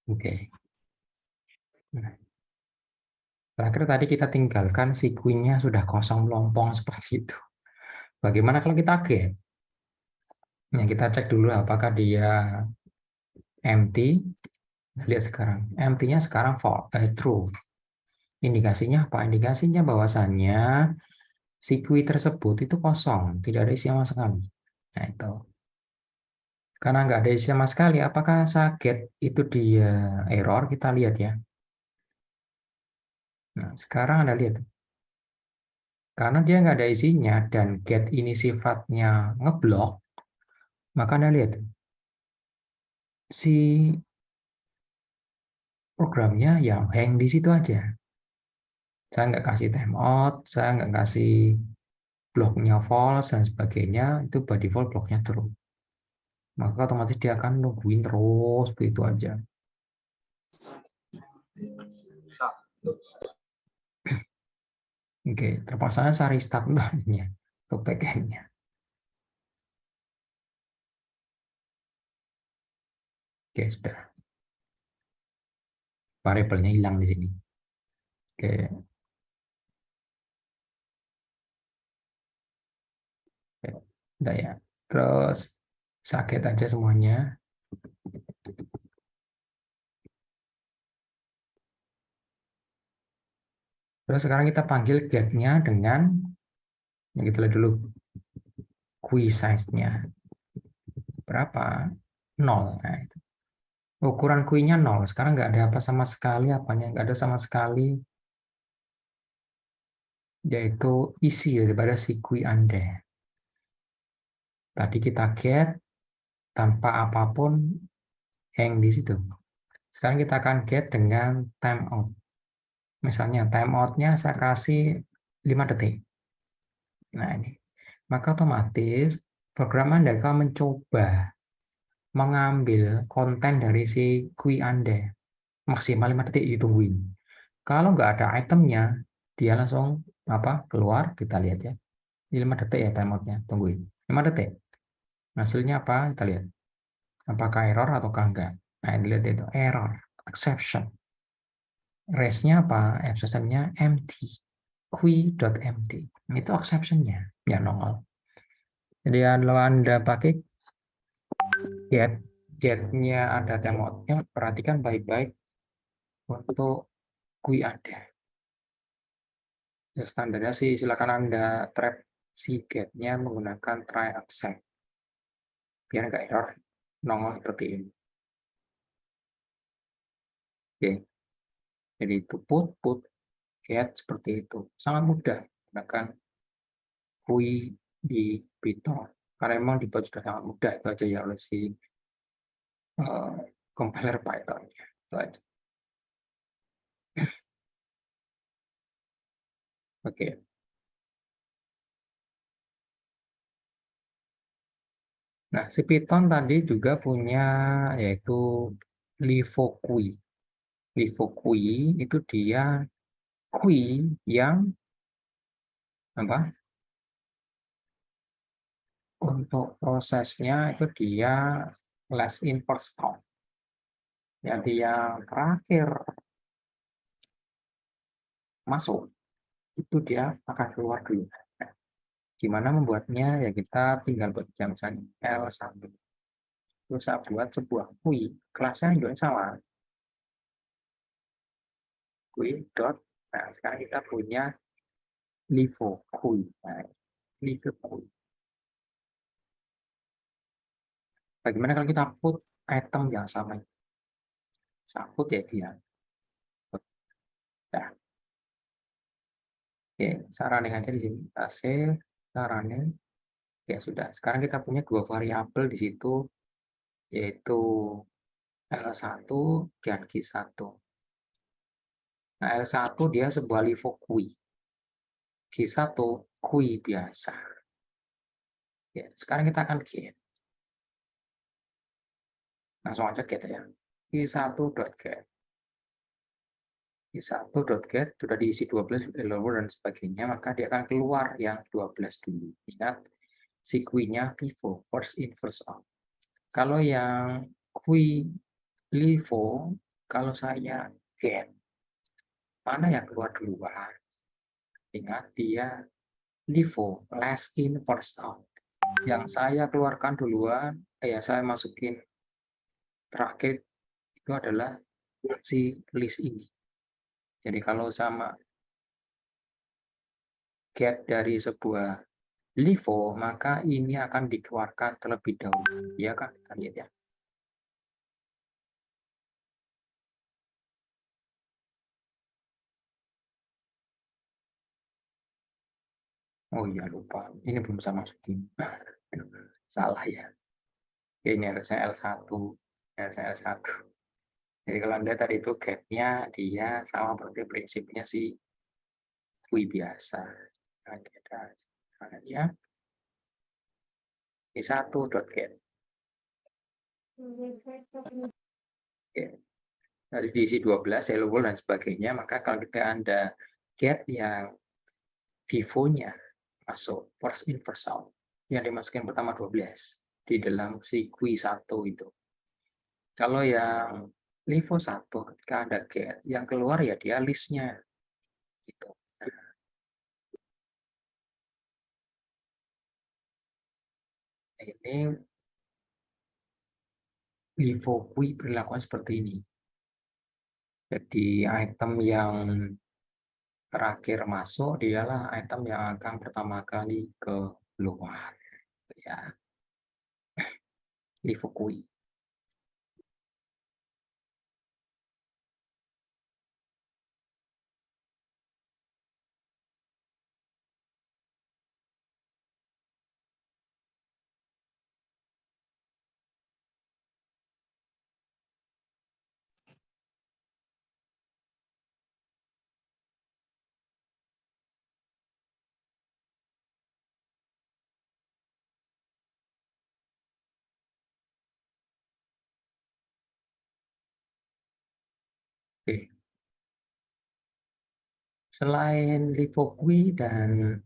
Oke. Nah, terakhir tadi kita tinggalkan si queen-nya sudah kosong melompong seperti itu. Bagaimana kalau kita get? Ya, kita cek dulu apakah dia empty. Lihat sekarang. Empty-nya sekarang true. Indikasinya apa? Indikasinya bahwasannya si queue tersebut itu kosong, tidak ada isi sama sekali. Nah, itu. Karena nggak ada isi sama sekali, apakah saya get itu dia error? Kita lihat ya. Nah, sekarang Anda lihat. Karena dia nggak ada isinya dan get ini sifatnya ngeblok, maka Anda lihat. Si programnya yang hang di situ aja. Saya nggak kasih timeout, saya nggak kasih bloknya false dan sebagainya, itu by default bloknya true. Maka otomatis dia akan nungguin terus begitu aja. Oke, terpaksa saya restart ya, ke backend-nya. Oke, sudah. Variabelnya hilang di sini. Oke, udah ya. Terus sakit aja semuanya. Terus sekarang kita panggil get-nya dengan, yang kita lihat dulu, queue size-nya. Berapa? 0. Nah, itu. Ukuran queue-nya 0. Sekarang nggak ada apa sama sekali, apanya nggak ada sama sekali, yaitu isi daripada si queue Anda. Tadi kita get tanpa apapun hang di situ. Sekarang kita akan get dengan timeout. Misalnya timeout-nya saya kasih 5 detik. Nah ini. Maka otomatis program Anda akan mencoba mengambil konten dari si queue Anda. Maksimal 5 detik ditungguin. Kalau nggak ada itemnya, dia langsung keluar. Kita lihat ya. 5 detik ya timeoutnya. Tungguin. 5 detik. Hasilnya apa? Kita lihat. Apakah error ataukah enggak. Nah, dilihat itu. Error. Exception. Race-nya apa? Exception-nya empty. Queue.empty. Itu exception-nya. Ya, nongol. Jadi kalau Anda pakai get-nya ada timeout-nya, perhatikan baik-baik untuk queue Anda. Ya, standarnya sih silakan Anda trap si get-nya menggunakan try accept. Biar nggak error nongol seperti ini. Oke. Jadi itu put, get seperti itu. Sangat mudah menggunakan queue di Python. Karena memang dibuat sudah sangat mudah itu aja ya oleh si compiler Python. Itu aja. Oke. Nah, si Python tadi juga punya yaitu LiFoQueue. LiFoQueue itu dia queue yang apa? Untuk prosesnya itu dia last in first out. Jadi yang terakhir masuk itu dia akan keluar dulu. Nah, gimana membuatnya? Ya kita tinggal bekerja misalnya L1. Terus saya buat sebuah queue, kelasnya juga sama. Queue dot. Nah, sekarang kita punya LiFo queue. Nah, LiFo queue. Bagaimana kalau kita put item yang sama? Saya put ya dia. Nah, oke, saya running aja di sini. Kita save, kita running. Ya sudah, sekarang kita punya dua variabel di situ, yaitu L1 dan Q1. Nah, L1 dia sebuah LiFo queue. Q1 queue biasa. Ya, sekarang kita akan get. Langsung aja get ya. Q1.get. Q1.get sudah diisi 12 lower dan sebagainya, maka dia akan keluar yang 12 dulu. Ingat, si queue-nya FIFO, first in, first out. Kalau yang queue LiFo kalau saya get, mana yang keluar duluan? Ingat dia LIFO, last in first out. Yang saya keluarkan duluan, saya masukin terakhir itu adalah si list ini. Jadi kalau sama get dari sebuah LIFO, maka ini akan dikeluarkan terlebih dahulu. Ya kan? Kita lihat ya. Oh iya lupa, ini belum saya masukin. Salah ya. Ini harusnya L1. Harusnya L1. Jadi kalau Anda tadi itu get-nya dia sama berarti prinsipnya sih kui biasa. Nah, kita ya i1.get. Oke. Dari diisi 12, hello world dan sebagainya, maka kalau kita Anda get yang vivonya masuk first in first out, yang dimasukin pertama 12 di dalam si kui 1 itu. Kalau yang Livo 1 ketika Anda get, yang keluar ya dia listnya gitu. Ini Livo kui perilakuan seperti ini. Jadi item yang terakhir masuk dialah item yang akan pertama kali keluar. Ya, Livo kui. Oke. Selain Livo kui dan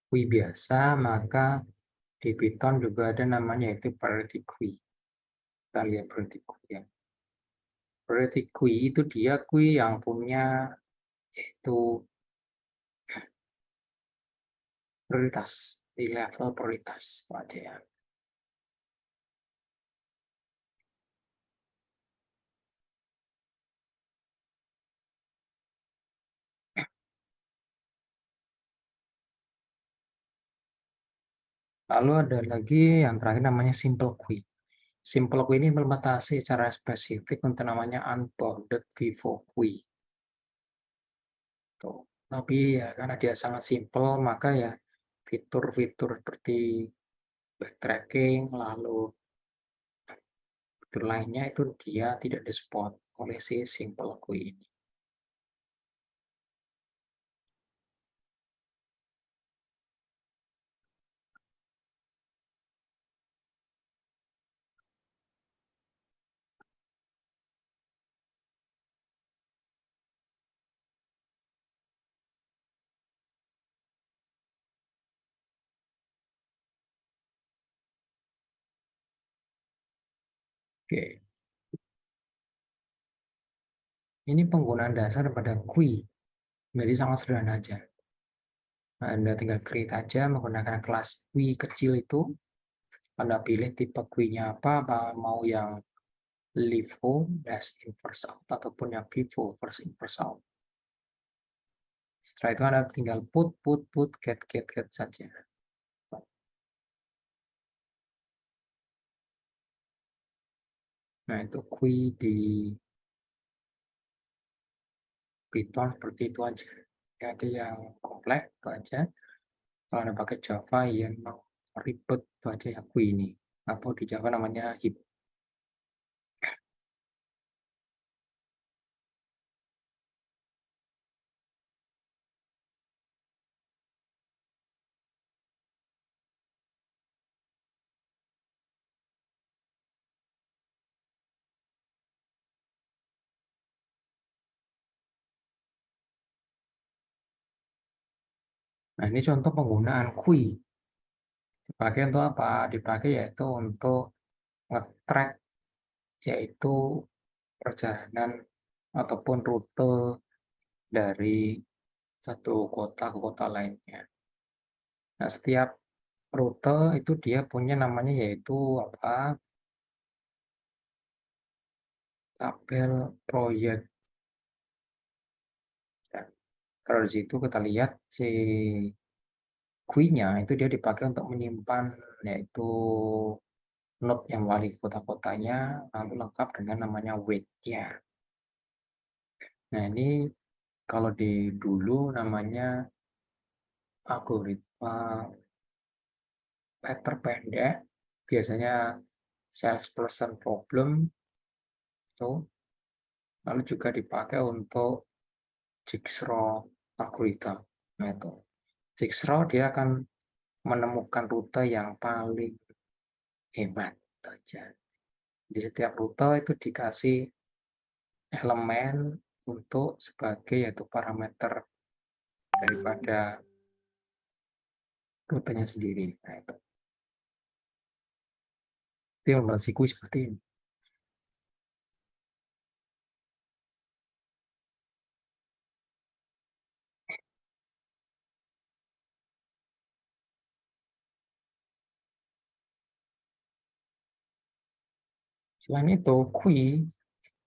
kui biasa, maka di Python juga ada namanya itu priority kui. Kita lihat priority kui ya. Priority kui itu dia kui yang punya yaitu prioritas di level prioritas itu aja ya. Lalu ada lagi yang terakhir namanya simple queue. Simple queue ini implementasi secara spesifik untuk namanya unbounded vivo queue. Tuh. Tapi ya karena dia sangat simple, maka ya fitur-fitur seperti backtracking, lalu fitur lainnya itu dia tidak di-support oleh si simple queue ini. Oke, ini penggunaan dasar pada queue. Jadi sangat sederhana aja. Anda tinggal create aja menggunakan kelas queue kecil itu. Anda pilih tipe queue-nya apa mau yang LIFO, last in first out, ataupun yang FIFO, first in first out. Setelah itu Anda tinggal put, get saja. Nah, itu queue di Python seperti itu aja. Jadi yang kompleks itu aja. Kalau Anda pakai Java, yang ribet itu aja yang queue ini. Atau di Java namanya heap. Nah, ini contoh penggunaan queue. Dipakai untuk apa? Dipakai yaitu untuk nge-track yaitu perjalanan ataupun rute dari satu kota ke kota lainnya. Nah, setiap rute itu dia punya namanya yaitu apa? Tabel proyek. Ya, kalau di situ kita lihat si GUI-nya itu dia dipakai untuk menyimpan yaitu node yang wali kota-kotanya lalu lengkap dengan namanya weight-nya. Nah, ini kalau di dulu namanya algoritma letter pendek, biasanya salesperson problem itu, lalu juga dipakai untuk jigsaw algorithm. Nah, itu jigsaw dia akan menemukan rute yang paling hemat saja. Di setiap rute itu dikasih elemen untuk sebagai yaitu parameter daripada rutenya sendiri. Nah, itu yang bersiku seperti ini. Selain itu, QUI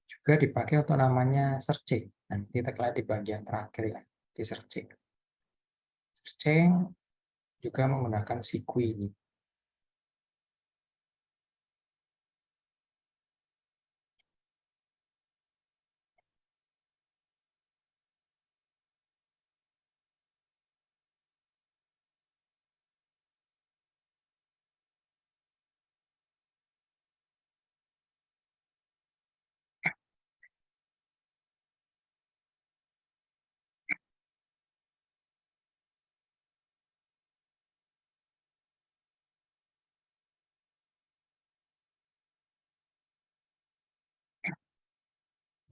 juga dipakai untuk namanya searching. Nanti kita lihat di bagian terakhir ya, di searching. Searching juga menggunakan si QUI ini.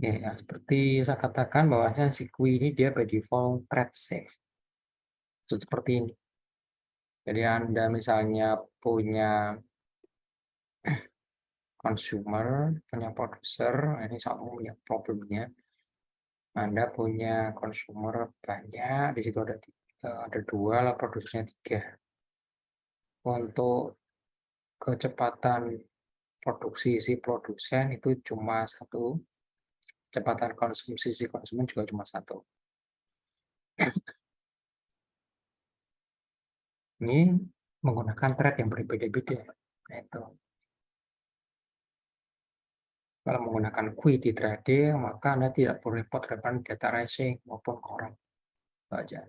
Ya, seperti saya katakan bahwasanya si QUI ini dia by default thread safe. Seperti ini. Jadi Anda misalnya punya consumer, punya produser, ini sama punya problemnya. Anda punya consumer banyak, di situ ada dua, lah produsernya tiga. Untuk kecepatan produksi si produsen itu cuma satu, kecepatan konsumsi si konsumen juga cuma satu. Ini menggunakan thread yang berbeda-beda. Nah, itu. Kalau menggunakan QUI di trading, maka Anda tidak perlu repot-repot data racing maupun correct saja.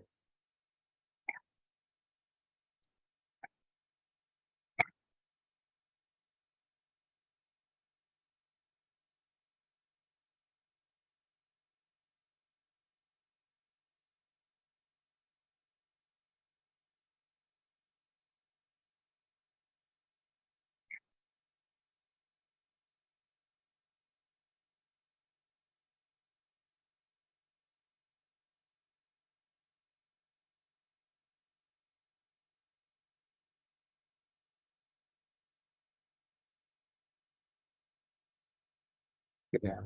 Ya,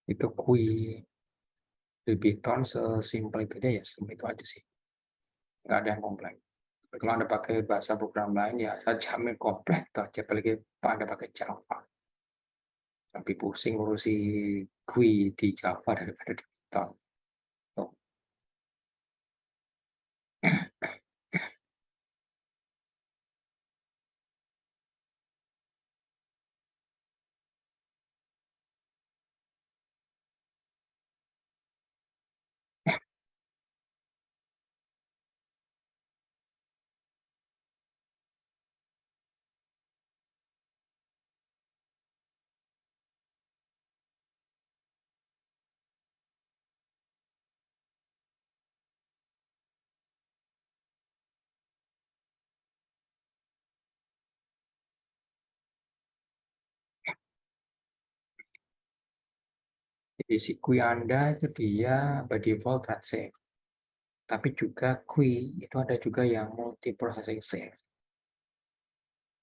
itu QUI di Python sesimpel itu aja ya, sesimpel itu aja sih. Nggak ada yang kompleks. Kalau Anda pakai bahasa program lain, ya saya jamin kompleks. Aja apalagi Anda pakai Java. Lebih pusing ngurusi GUI di Java daripada di Python. Tuh. Jadi si QUI Anda itu dia by default thread safe. Tapi juga QUI itu ada juga yang multi processing safe.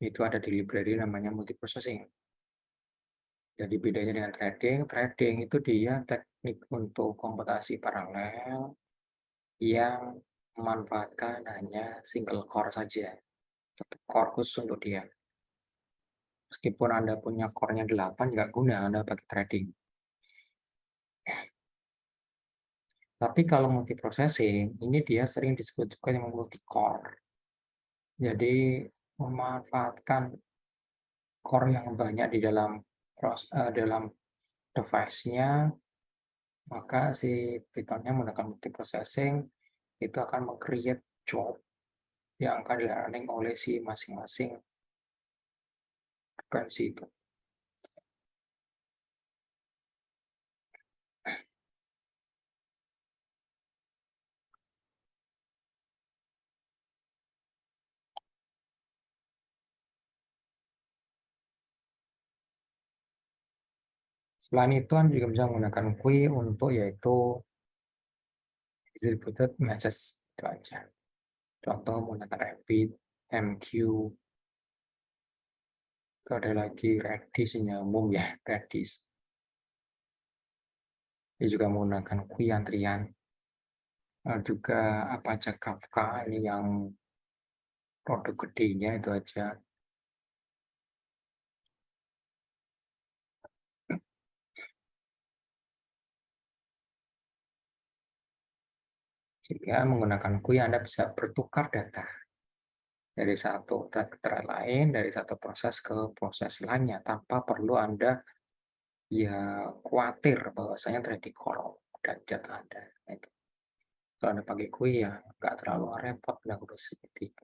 Itu ada di library namanya multiprocessing. Jadi bedanya dengan trading itu dia teknik untuk komputasi paralel yang memanfaatkan hanya single core saja, satu core khusus untuk dia. Meskipun Anda punya core-nya 8, nggak guna Anda pakai trading. Tapi kalau multiprocessing, ini dia sering disebut juga yang multi-core. Jadi memanfaatkan core yang banyak di dalam device-nya, maka si Python-nya menggunakan multiprocessing itu akan meng-create job yang akan di-running oleh si masing-masing frekuensi itu. Selain itu, Anda juga bisa menggunakan Queue untuk yaitu distributed message itu aja. Contoh menggunakan Rapid, MQ, ada lagi Redis yang umum ya, Redis. Dia juga menggunakan Queue antrian. Juga Apache Kafka ini yang produk gedenya itu aja. Jika menggunakan Queue Anda bisa bertukar data dari satu thread ke thread lain, dari satu proses ke proses lainnya tanpa perlu Anda ya khawatir bahwasanya thread di corrupt dan data Anda. Gitu. Kalau Anda pakai Queue ya nggak terlalu repot, nggak urus seperti itu.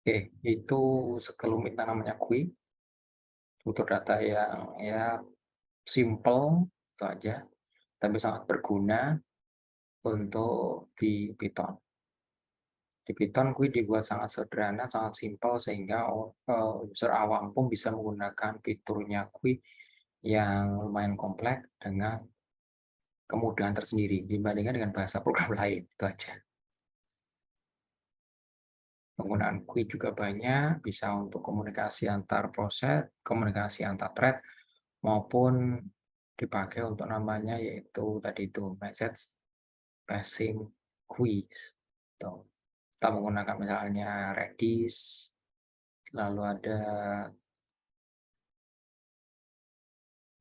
Oke, itu sekelumit namanya Queue, butuh data yang ya simple itu aja, tapi sangat berguna untuk di Python. Di Python Queue dibuat sangat sederhana, sangat simpel sehingga user awam pun bisa menggunakan fiturnya Queue yang lumayan kompleks dengan kemudahan tersendiri dibandingkan dengan bahasa program lain. Itu aja. Penggunaan Queue juga banyak, bisa untuk komunikasi antar proses, komunikasi antar thread, maupun dipakai untuk namanya yaitu tadi itu message passing queue. Kita menggunakan misalnya Redis, lalu ada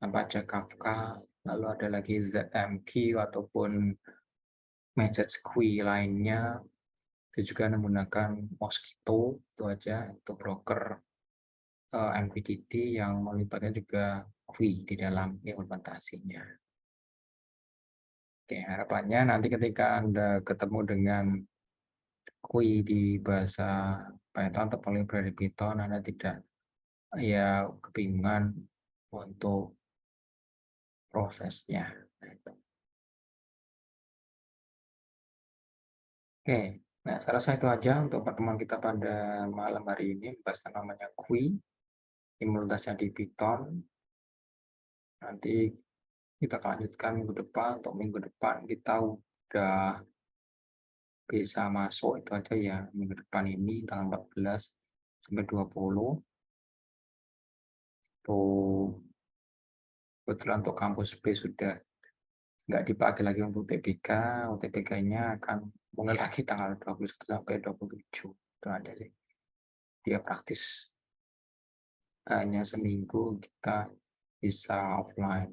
Apache Kafka, lalu ada lagi ZMQ ataupun message queue lainnya. Itu juga menggunakan Mosquito, itu aja untuk broker MQTT yang melibatkan juga queue di dalam implementasinya. Oke, harapannya nanti ketika Anda ketemu dengan queue di bahasa Python atau library Python, Anda tidak ya kebingungan untuk prosesnya. Oke, nah saya rasa itu aja untuk pertemuan kita pada malam hari ini, bahas namanya Queue, implementasinya di Python. Nanti kita akan lanjutkan minggu depan, untuk minggu depan kita udah bisa masuk itu aja ya, minggu depan ini tanggal 14 sampai 20. Tuh, kebetulan untuk kampus B sudah nggak dipakai lagi untuk UTBK, UTBK-nya akan mulai lagi tanggal 21 sampai 27. Itu aja sih. Dia praktis. Hanya seminggu kita bisa offline.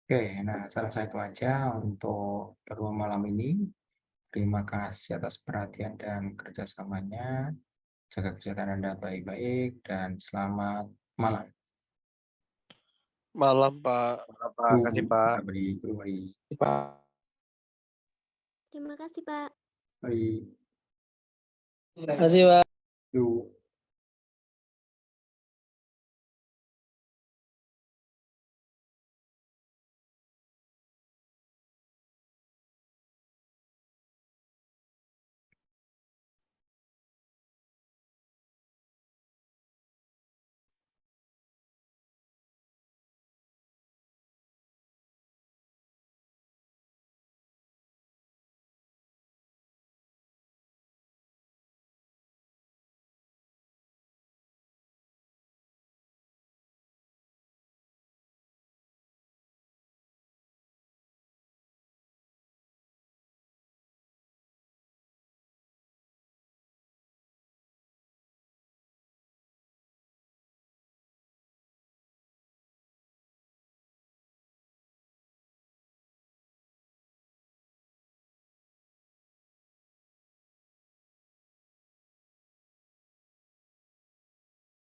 Oke, nah selesai itu aja untuk pertemuan malam ini. Terima kasih atas perhatian dan kerjasamanya. Jaga kesehatan Anda baik-baik dan selamat malam. Malam, Pak. Terima kasih, Pak. Mari. Terima kasih, Pak. Mari. Terima kasih, Pak. Yuk.